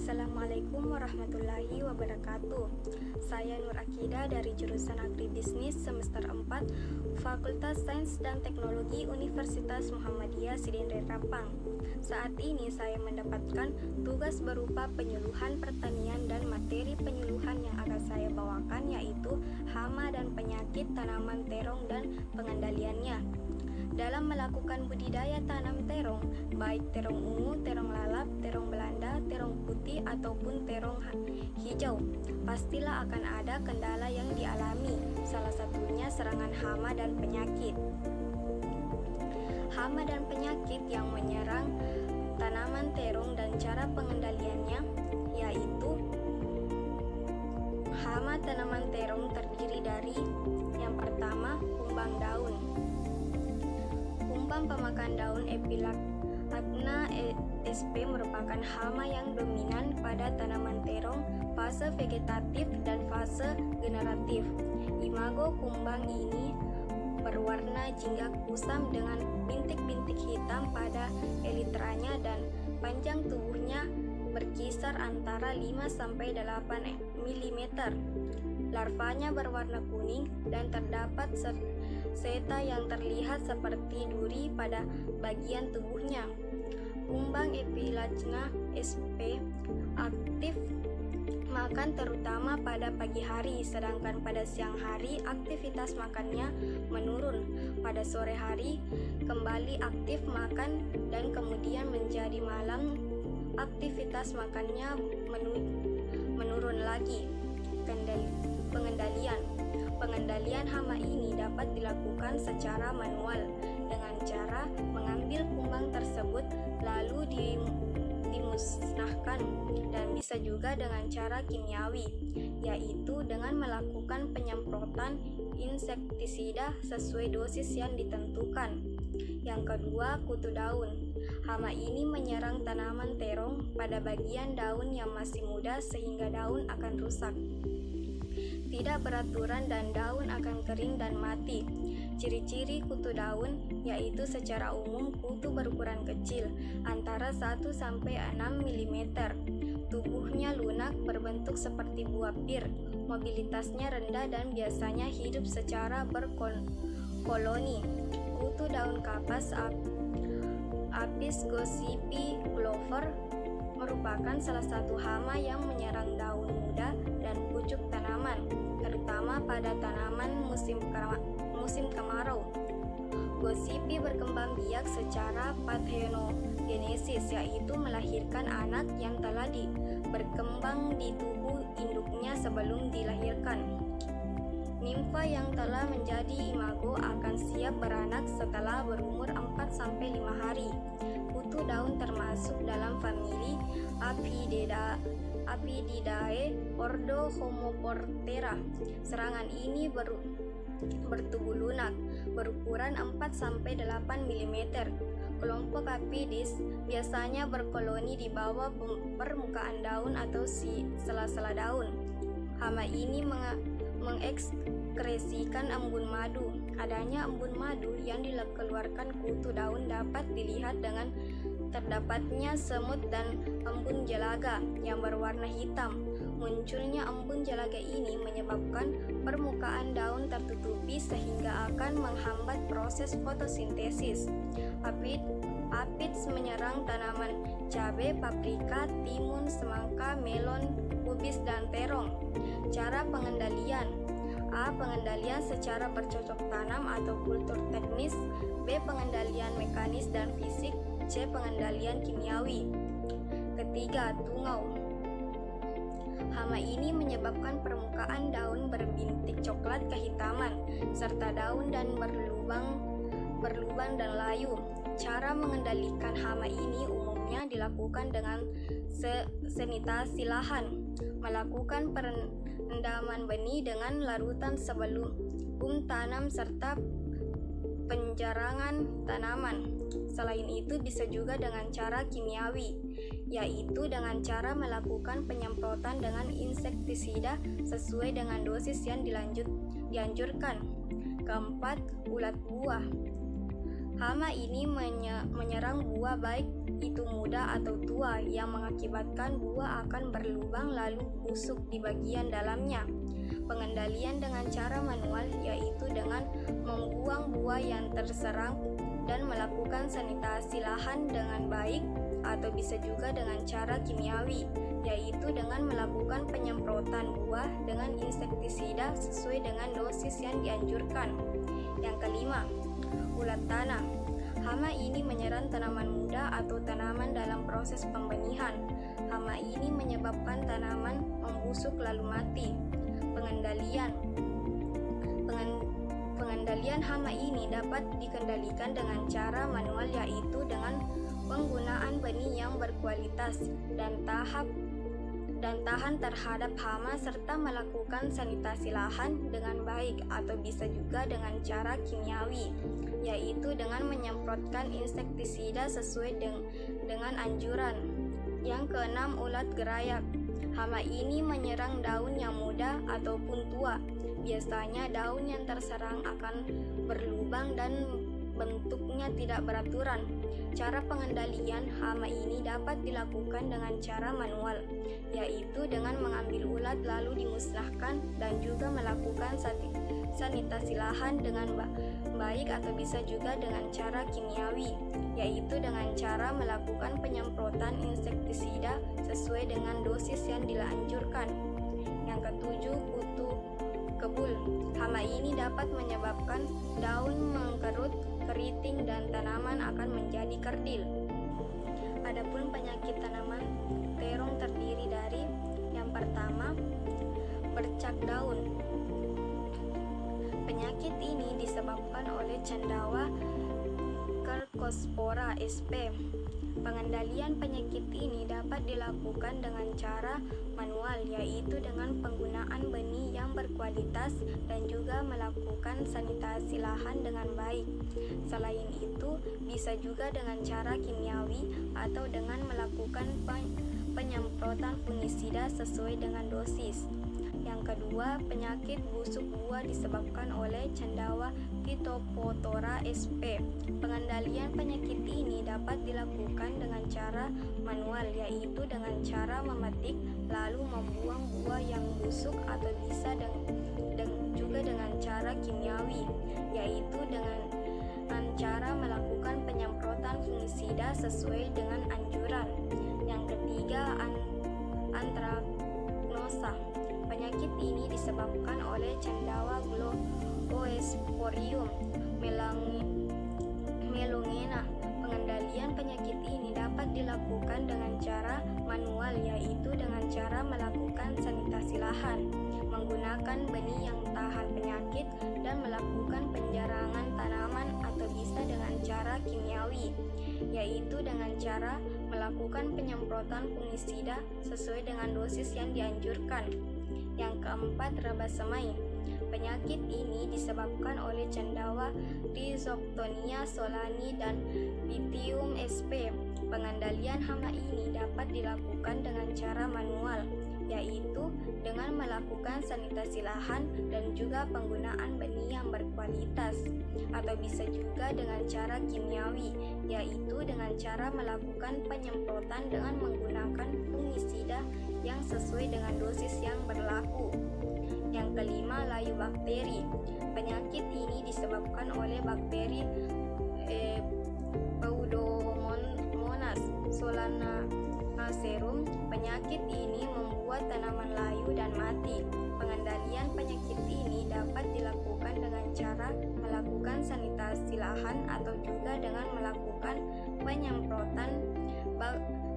Assalamualaikum warahmatullahi wabarakatuh. Saya Nur Akida dari jurusan Agribisnis semester 4 Fakultas Sains dan Teknologi Universitas Muhammadiyah Sidin Rapang. Saat ini saya mendapatkan tugas berupa penyuluhan pertanian dan materi penyuluhan yang akan saya bawakan yaitu hama dan penyakit tanaman terong dan pengendaliannya. Dalam melakukan budidaya tanam terong, baik terong ungu, terong lalap, terong Belanda, terong putih ataupun terong hijau, pastilah akan ada kendala yang dialami, salah satunya serangan hama dan penyakit. Hama dan penyakit yang menyerang tanaman terong dan cara pengendaliannya yaitu hama tanaman terong terdiri dari yang pertama, kumbang daun. Kumbang pemakan daun Epilactna sp merupakan hama yang dominan pada tanaman terong fase vegetatif dan fase generatif. Imago kumbang ini berwarna jingga kusam dengan bintik-bintik hitam pada elitranya dan panjang tubuhnya berkisar antara 5-8 mm. Larvanya berwarna kuning dan terdapat seta yang terlihat seperti duri pada bagian tubuhnya. Kumbang Epilactna sp aktif makan terutama pada pagi hari, sedangkan pada siang hari aktivitas makannya menurun. Pada sore hari kembali aktif makan dan kemudian menjadi malam aktivitas makannya menurun lagi. Pengendalian hama ini dapat dilakukan secara manual dengan cara mengambil kumbang tersebut lalu dimusnahkan, dan bisa juga dengan cara kimiawi, yaitu dengan melakukan penyemprotan insektisida sesuai dosis yang ditentukan. Yang kedua, kutu daun. Hama ini menyerang tanaman terong pada bagian daun yang masih muda sehingga daun akan rusak, tidak beraturan, dan daun akan kering dan mati. Ciri-ciri kutu daun yaitu secara umum kutu berukuran kecil antara 1-6 mm. Tubuhnya lunak berbentuk seperti buah pir. Mobilitasnya rendah dan biasanya hidup secara berkoloni. Kutu daun kapas Apis gossypi Glover merupakan salah satu hama yang menyerang daun muda dan pucuk tanaman, terutama pada tanaman musim kemarau. Gossypi berkembang biak secara parthenogenesis, yaitu melahirkan anak yang telah berkembang di tubuh induknya sebelum dilahirkan. Nimfa yang telah menjadi imago akan siap beranak setelah berumur 4-5 hari. Kutu daun termasuk dalam famili Apididae ordo Homoportera. Serangan ini bertubuh lunak, berukuran 4-8 mm. Kelompok Apidis biasanya berkoloni di bawah permukaan daun atau sela-sela daun. Hama ini mengekskresikan embun madu. Adanya embun madu yang dikeluarkan kutu daun dapat dilihat dengan terdapatnya semut dan embun jelaga yang berwarna hitam. Munculnya embun jelaga ini menyebabkan permukaan daun tertutupi sehingga akan menghambat proses fotosintesis. Aphids menyerang tanaman cabai, paprika, timun, semangka, melon, kubis, dan terong. Cara pengendalian: A. Pengendalian secara bercocok tanam atau kultur teknis. B. Pengendalian mekanis dan fisik. C. Pengendalian kimiawi. Ketiga, tungau. Hama ini menyebabkan permukaan daun berbintik coklat kehitaman, serta daun dan berlubang dan layu. Cara mengendalikan hama ini umumnya dilakukan dengan sanitasi lahan, melakukan perendaman benih dengan larutan sebelum tanam, serta penjarangan tanaman. Selain itu bisa juga dengan cara kimiawi, yaitu dengan cara melakukan penyemprotan dengan insektisida sesuai dengan dosis yang dianjurkan. Keempat, ulat buah. Hama ini menyerang buah baik itu muda atau tua, yang mengakibatkan buah akan berlubang lalu busuk di bagian dalamnya. Pengendalian dengan cara manual yaitu dengan membuang buah yang terserang dan melakukan sanitasi lahan dengan baik, atau bisa juga dengan cara kimiawi, yaitu dengan melakukan penyemprotan buah dengan insektisida sesuai dengan dosis yang dianjurkan. Yang kelima, ulat tanah. Hama ini menyerang tanaman muda atau tanaman dalam proses pembenihan. Hama ini menyebabkan tanaman membusuk lalu mati. Pengendalian hama ini dapat dikendalikan dengan cara manual, yaitu dengan penggunaan benih yang berkualitas dan tahan terhadap hama, serta melakukan sanitasi lahan dengan baik, atau bisa juga dengan cara kimiawi, yaitu dengan menyemprotkan insektisida sesuai dengan anjuran. Yang keenam, ulat gerayak. Hama ini menyerang daun yang muda ataupun tua. Biasanya daun yang terserang akan berlubang dan bentuknya tidak beraturan. Cara pengendalian hama ini dapat dilakukan dengan cara manual, yaitu dengan mengambil ulat lalu dimusnahkan, dan juga melakukan sanitasi lahan dengan baik, atau bisa juga dengan cara kimiawi, yaitu dengan cara melakukan penyemprotan insektisida sesuai dengan dosis yang dianjurkan. Yang ketujuh, kutu kebul. Hama ini dapat menyebabkan daun mengkerut, keriting, dan tanaman akan menjadi kerdil. Adapun penyakit tanaman terong terdiri dari yang pertama, bercak daun. Penyakit ini disebabkan oleh cendawa Cercospora sp. Pengendalian penyakit ini dapat dilakukan dengan cara manual, yaitu dengan penggunaan benih yang berkualitas dan juga melakukan sanitasi lahan dengan baik. Selain itu, bisa juga dengan cara kimiawi atau dengan melakukan penyemprotan fungisida sesuai dengan dosis. Yang kedua, penyakit busuk buah disebabkan oleh cendawa Phytophthora sp. Pengendalian penyakit ini dapat dilakukan dengan cara manual, yaitu dengan cara memetik lalu membuang buah yang busuk, atau bisa juga dengan cara kimiawi, yaitu dengan cara melakukan penyemprotan fungisida sesuai dengan anjuran. Yang ketiga, antraknosa. Penyakit ini disebabkan oleh cendawa Globosporium melongena. Pengendalian penyakit ini dapat dilakukan dengan cara manual, yaitu dengan cara melakukan sanitasi lahan, menggunakan benih yang tahan penyakit, dan melakukan penjarangan tanaman, atau bisa dengan cara kimiawi, yaitu dengan cara melakukan penyemprotan fungisida sesuai dengan dosis yang dianjurkan. Yang keempat, Rabasemai. Penyakit ini disebabkan oleh cendawa Rhizoctonia solani dan Pythium sp. Pengendalian hama ini dapat dilakukan dengan cara manual, yaitu dengan melakukan sanitasi lahan dan juga penggunaan benih yang berkualitas, atau bisa juga dengan cara kimiawi, yaitu dengan cara melakukan penyemprotan dengan menggunakan fungisida yang sesuai dengan dosis yang berlaku. Yang kelima, layu bakteri. Penyakit ini disebabkan oleh bakteri Pseudomonas solanacearum. Penyakit ini membuat tanaman layu dan mati. Pengendalian penyakit ini dapat dilakukan dengan cara melakukan sanitasi lahan, atau juga dengan melakukan penyemprotan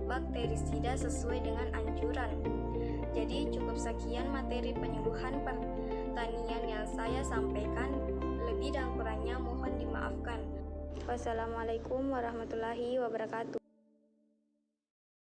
bakterisida sesuai dengan anjuran. Jadi cukup sekian materi penyuluhan pertanian yang saya sampaikan. Lebih dan kurangnya mohon dimaafkan. Wassalamualaikum warahmatullahi wabarakatuh.